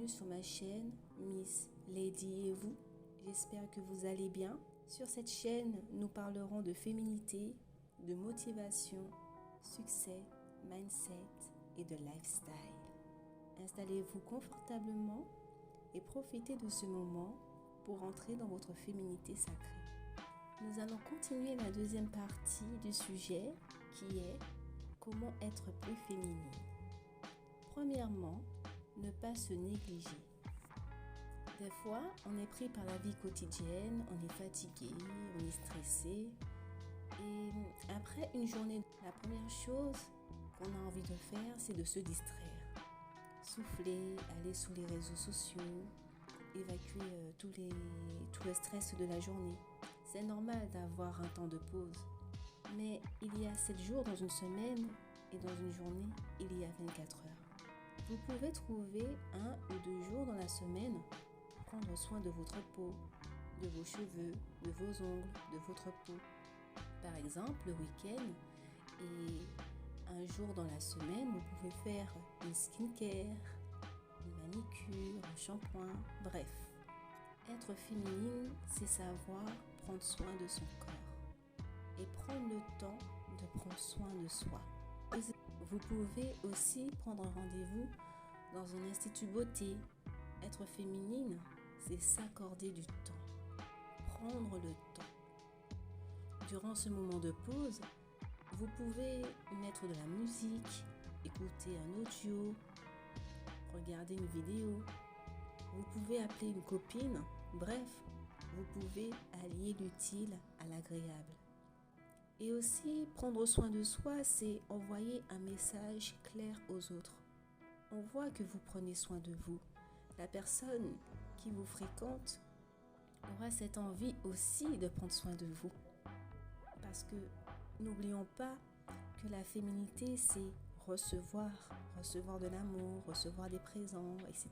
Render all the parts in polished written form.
sur ma chaîne Miss Lady et vous. J'espère que vous allez bien. Sur cette chaîne, nous parlerons de féminité, de motivation, succès, mindset et de lifestyle. Installez-vous confortablement et profitez de ce moment pour entrer dans votre féminité sacrée. Nous allons continuer la deuxième partie du sujet qui est comment être plus féminine. Premièrement, ne pas se négliger. Des fois, on est pris par la vie quotidienne, on est fatigué, on est stressé. Et après une journée, la première chose qu'on a envie de faire, c'est de se distraire. Souffler, aller sous les réseaux sociaux, évacuer tout le stress de la journée. C'est normal d'avoir un temps de pause. Mais il y a 7 jours dans une semaine et dans une journée, il y a 24 heures. Vous pouvez trouver 1 ou 2 jours dans la semaine pour prendre soin de votre peau, de vos cheveux, de vos ongles, de votre peau. Par exemple, le week-end et un jour dans la semaine, vous pouvez faire une skincare, une manicure, un shampoing, bref. Être féminine, c'est savoir prendre soin de son corps et prendre le temps de prendre soin de soi. Vous pouvez aussi prendre un rendez-vous dans un institut beauté. Être féminine, c'est s'accorder du temps, prendre le temps. Durant ce moment de pause, vous pouvez mettre de la musique, écouter un audio, regarder une vidéo. Vous pouvez appeler une copine. Bref, vous pouvez allier l'utile à l'agréable. Et aussi, prendre soin de soi, c'est envoyer un message clair aux autres. On voit que vous prenez soin de vous. La personne qui vous fréquente aura cette envie aussi de prendre soin de vous. Parce que n'oublions pas que la féminité, c'est recevoir de l'amour, recevoir des présents, etc.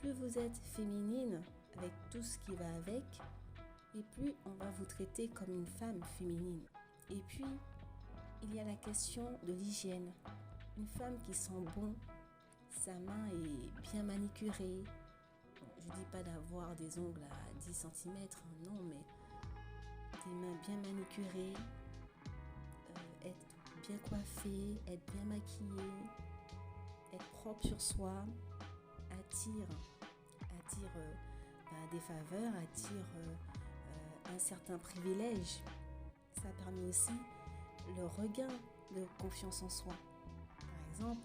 Plus vous êtes féminine avec tout ce qui va avec, et plus on va vous traiter comme une femme féminine. Et puis, il y a la question de l'hygiène. Une femme qui sent bon, sa main est bien manicurée. Je ne dis pas d'avoir des ongles à 10 cm, non, mais des mains bien manicurées, être bien coiffée, être bien maquillée, être propre sur soi, attire des faveurs, attire un certain privilège. Ça permet aussi le regain de confiance en soi. Par exemple,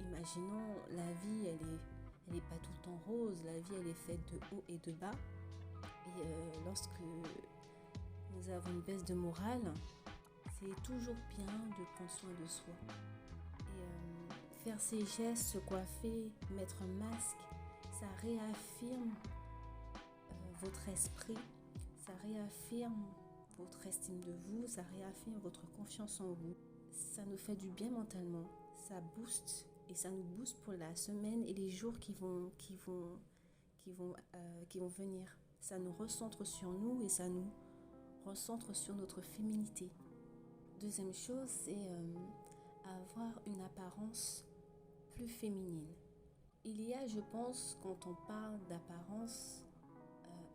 imaginons la vie, elle est pas tout le temps rose, la vie elle est faite de haut et de bas. Et lorsque nous avons une baisse de morale, c'est toujours bien de prendre soin de soi. Et faire ces gestes, se coiffer, mettre un masque, ça réaffirme votre esprit, ça réaffirme votre estime de vous, ça réaffirme votre confiance en vous. Ça nous fait du bien mentalement, ça booste et ça nous booste pour la semaine et les jours qui vont venir. Ça nous recentre sur nous et ça nous recentre sur notre féminité. Deuxième chose, c'est avoir une apparence plus féminine. Il y a, je pense, quand on parle d'apparence,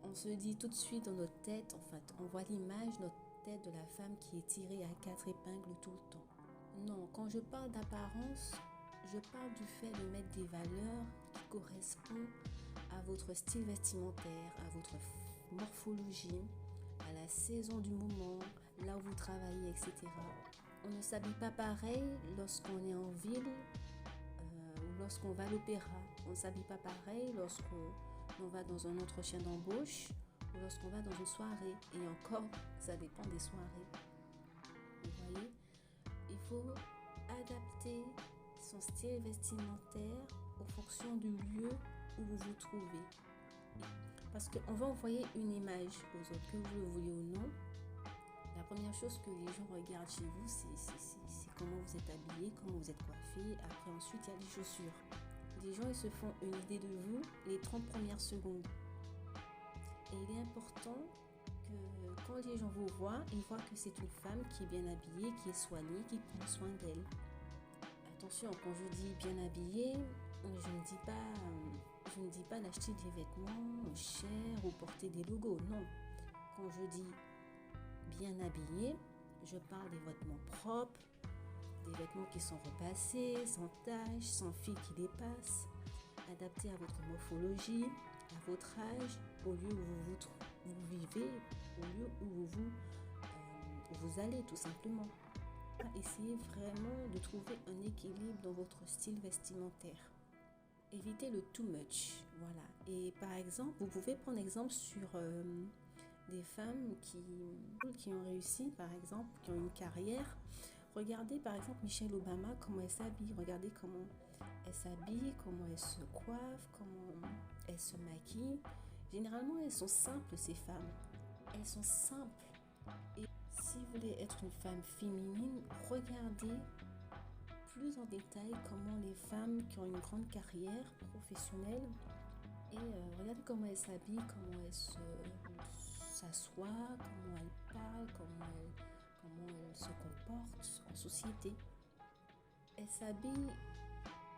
on se dit tout de suite dans notre tête, en fait, on voit l'image, notre tête de la femme qui est tirée à 4 épingles tout le temps. Non, quand je parle d'apparence, je parle du fait de mettre des valeurs qui correspondent à votre style vestimentaire, à votre morphologie, à la saison du moment, là où vous travaillez, etc. On ne s'habille pas pareil lorsqu'on est en ville ou lorsqu'on va à l'opéra. On ne s'habille pas pareil lorsqu'on va dans un entretien d'embauche ou lorsqu'on va dans une soirée. Et encore, ça dépend des soirées. Vous voyez, il faut adapter son style vestimentaire en fonction du lieu où vous vous trouvez. Parce qu'on va envoyer une image aux autres, que vous le vouliez ou non. La première chose que les gens regardent chez vous, c'est comment vous êtes habillé, comment vous êtes coiffé. Après, ensuite, il y a les chaussures. Les gens, ils se font une idée de vous les 30 premières secondes. Et il est important que quand les gens vous voient, ils voient que c'est une femme qui est bien habillée, qui est soignée, qui prend soin d'elle. Attention, quand je dis bien habillée, Je ne dis pas d'acheter des vêtements chers ou porter des logos, non. Quand je dis bien habillé, je parle des vêtements propres, des vêtements qui sont repassés, sans taches, sans fil qui dépasse, adaptés à votre morphologie, à votre âge, au lieu où vous vivez, au lieu où vous allez tout simplement. Essayez vraiment de trouver un équilibre dans votre style vestimentaire. Évitez le too much, voilà. Et par exemple, vous pouvez prendre exemple sur des femmes qui ont réussi, par exemple, qui ont une carrière. Regardez par exemple Michelle Obama, comment elle s'habille. Regardez comment elle s'habille, comment elle se coiffe, comment elle se maquille. Généralement, elles sont simples, ces femmes. Elles sont simples. Et si vous voulez être une femme féminine, regardez plus en détail comment les femmes qui ont une grande carrière professionnelle et regardez comment elles s'habillent, comment elles s'assoient, comment elles parlent, comment elles se comportent en société. Elles s'habillent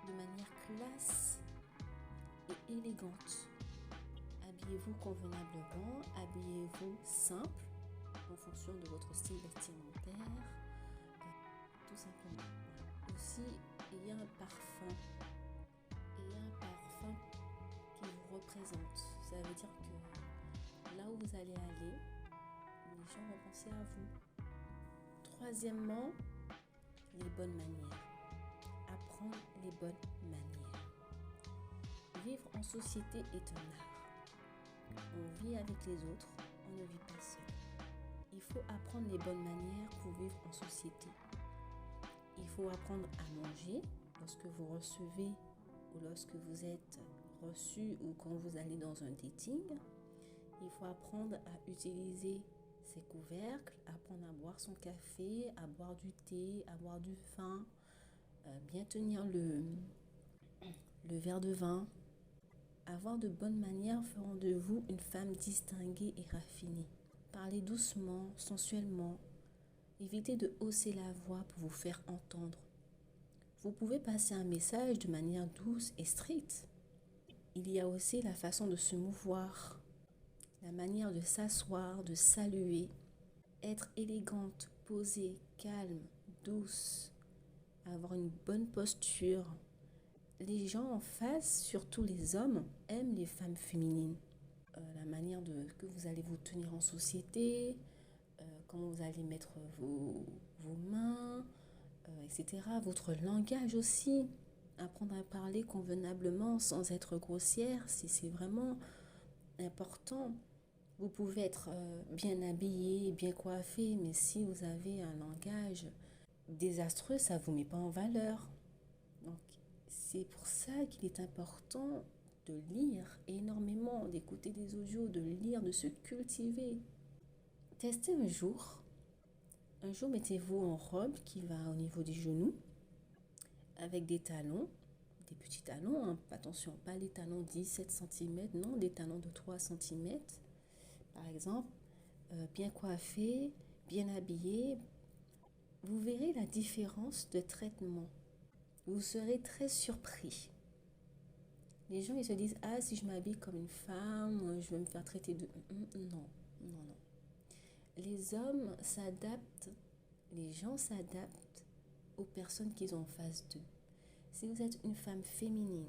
de manière classe et élégante. Habillez-vous convenablement, habillez-vous simple en fonction de votre style vestimentaire, tout simplement. Aussi, ayez un parfum qui vous représente. Ça veut dire que là où vous allez aller, les gens vont penser à vous. Troisièmement, les bonnes manières. Apprendre les bonnes manières. Vivre en société est un art. On vit avec les autres, on ne vit pas seul. Il faut apprendre les bonnes manières pour vivre en société. Il faut apprendre à manger lorsque vous recevez ou lorsque vous êtes reçu ou quand vous allez dans un dating. Il faut apprendre à utiliser ses couvercles, apprendre à boire son café, à boire du thé, à boire du vin, bien tenir le verre de vin. Avoir de bonnes manières feront de vous une femme distinguée et raffinée. Parlez doucement, sensuellement. Évitez de hausser la voix pour vous faire entendre. Vous pouvez passer un message de manière douce et stricte. Il y a aussi la façon de se mouvoir, la manière de s'asseoir, de saluer, être élégante, posée, calme, douce, avoir une bonne posture. Les gens en face, surtout les hommes, aiment les femmes féminines. La manière que vous allez vous tenir en société, comment vous allez mettre vos mains, etc. Votre langage aussi. Apprendre à parler convenablement sans être grossière, c'est vraiment important. Vous pouvez être bien habillé, bien coiffé, mais si vous avez un langage désastreux, ça ne vous met pas en valeur. Donc, c'est pour ça qu'il est important de lire énormément, d'écouter des audios, de lire, de se cultiver. Testez un jour. Un jour, mettez-vous en robe qui va au niveau des genoux, avec des talons, des petits talons. Hein. Attention, pas les talons 17 cm, non, des talons de 3 cm. Par exemple, bien coiffé, bien habillé. Vous verrez la différence de traitement. Vous serez très surpris. Les gens, ils se disent, ah, si je m'habille comme une femme, je vais me faire traiter de... Non. Les hommes s'adaptent, les gens s'adaptent aux personnes qu'ils ont en face d'eux. Si vous êtes une femme féminine,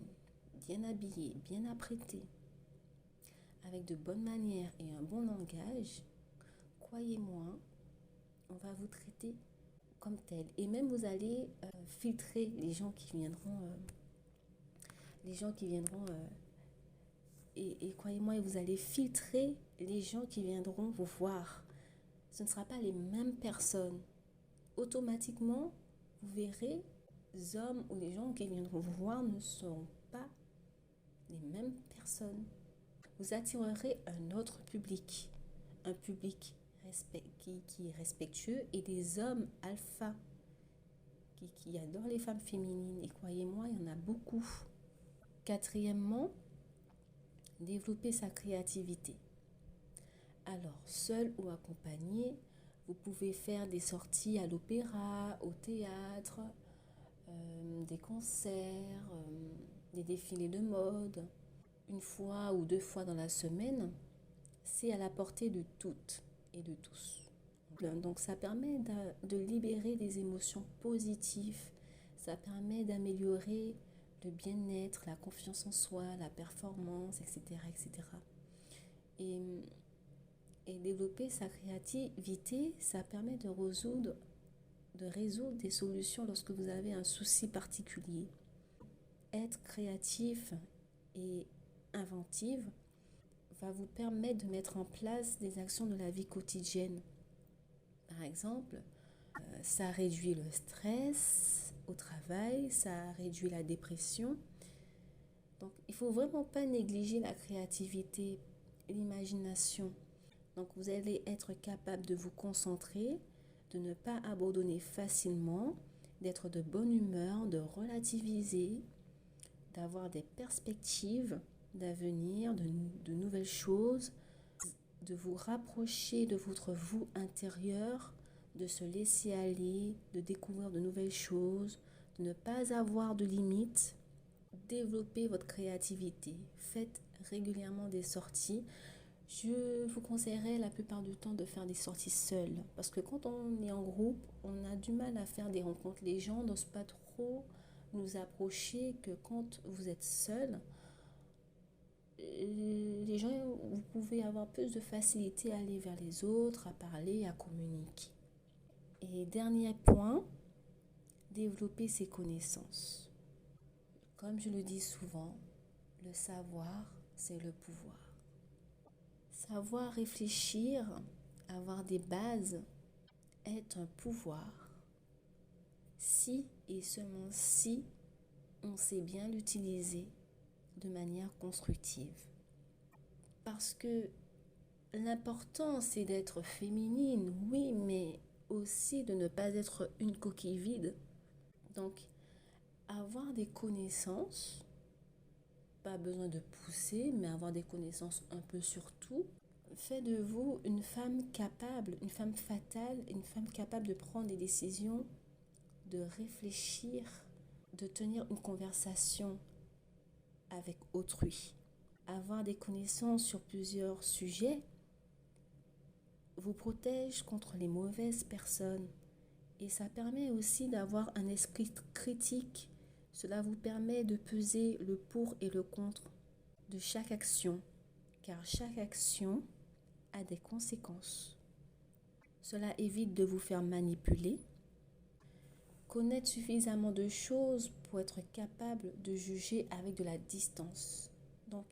bien habillée, bien apprêtée, avec de bonnes manières et un bon langage, croyez-moi, on va vous traiter comme telle. Et même vous allez filtrer les gens qui viendront... et croyez-moi, vous allez filtrer les gens qui viendront vous voir. Ce ne sera pas les mêmes personnes. Automatiquement, vous verrez, les hommes ou les gens qui viendront vous voir ne seront pas les mêmes personnes. Vous attirerez un autre public, un public qui est respectueux et des hommes alpha qui adorent les femmes féminines. Et croyez-moi, il y en a beaucoup. Quatrièmement, développer sa créativité. Alors, seul ou accompagné, vous pouvez faire des sorties à l'opéra, au théâtre, des concerts, des défilés de mode, une fois ou 2 fois dans la semaine, c'est à la portée de toutes et de tous. Donc ça permet de libérer des émotions positives, ça permet d'améliorer le bien-être, la confiance en soi, la performance, etc. etc. Et développer sa créativité, ça permet de résoudre des solutions lorsque vous avez un souci particulier. Être créatif et inventive va vous permettre de mettre en place des actions de la vie quotidienne. Par exemple, ça réduit le stress au travail, ça réduit la dépression. Donc, il ne faut vraiment pas négliger la créativité, l'imagination. Donc, vous allez être capable de vous concentrer, de ne pas abandonner facilement, d'être de bonne humeur, de relativiser, d'avoir des perspectives d'avenir, de nouvelles choses, de vous rapprocher de votre vous intérieur, de se laisser aller, de découvrir de nouvelles choses, de ne pas avoir de limites. Développez votre créativité. Faites régulièrement des sorties. Je vous conseillerais la plupart du temps de faire des sorties seules. Parce que quand on est en groupe, on a du mal à faire des rencontres. Les gens n'osent pas trop nous approcher que quand vous êtes seul. Les gens, vous pouvez avoir plus de facilité à aller vers les autres, à parler, à communiquer. Et dernier point, développer ses connaissances. Comme je le dis souvent, le savoir, c'est le pouvoir. Savoir réfléchir, avoir des bases, est un pouvoir. Si et seulement si on sait bien l'utiliser de manière constructive. Parce que l'important, c'est d'être féminine, oui, mais aussi de ne pas être une coquille vide. Donc, avoir des connaissances, pas besoin de pousser, mais avoir des connaissances un peu sur tout, fait de vous une femme capable, une femme fatale, une femme capable de prendre des décisions, de réfléchir, de tenir une conversation avec autrui. Avoir des connaissances sur plusieurs sujets vous protège contre les mauvaises personnes et ça permet aussi d'avoir un esprit critique. Cela vous permet de peser le pour et le contre de chaque action, car chaque action a des conséquences. Cela évite de vous faire manipuler. Connaître suffisamment de choses pour être capable de juger avec de la distance. Donc,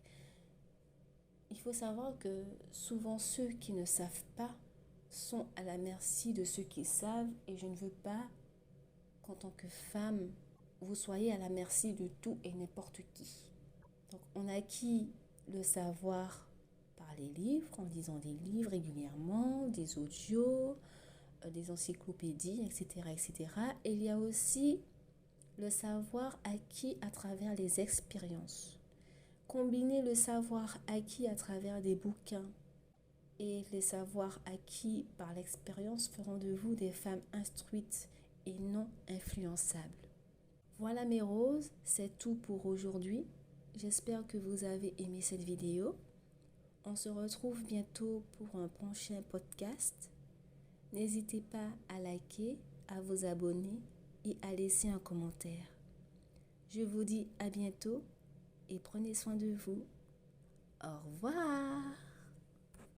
il faut savoir que souvent ceux qui ne savent pas sont à la merci de ceux qui savent et je ne veux pas qu'en tant que femme, vous soyez à la merci de tout et n'importe qui. Donc, on acquit le savoir par les livres, en lisant des livres régulièrement, des audios, des encyclopédies, etc., etc. Et il y a aussi le savoir acquis à travers les expériences. Combiner le savoir acquis à travers des bouquins et les savoirs acquis par l'expérience feront de vous des femmes instruites et non influençables. Voilà mes roses, c'est tout pour aujourd'hui. J'espère que vous avez aimé cette vidéo. On se retrouve bientôt pour un prochain podcast. N'hésitez pas à liker, à vous abonner et à laisser un commentaire. Je vous dis à bientôt et prenez soin de vous. Au revoir.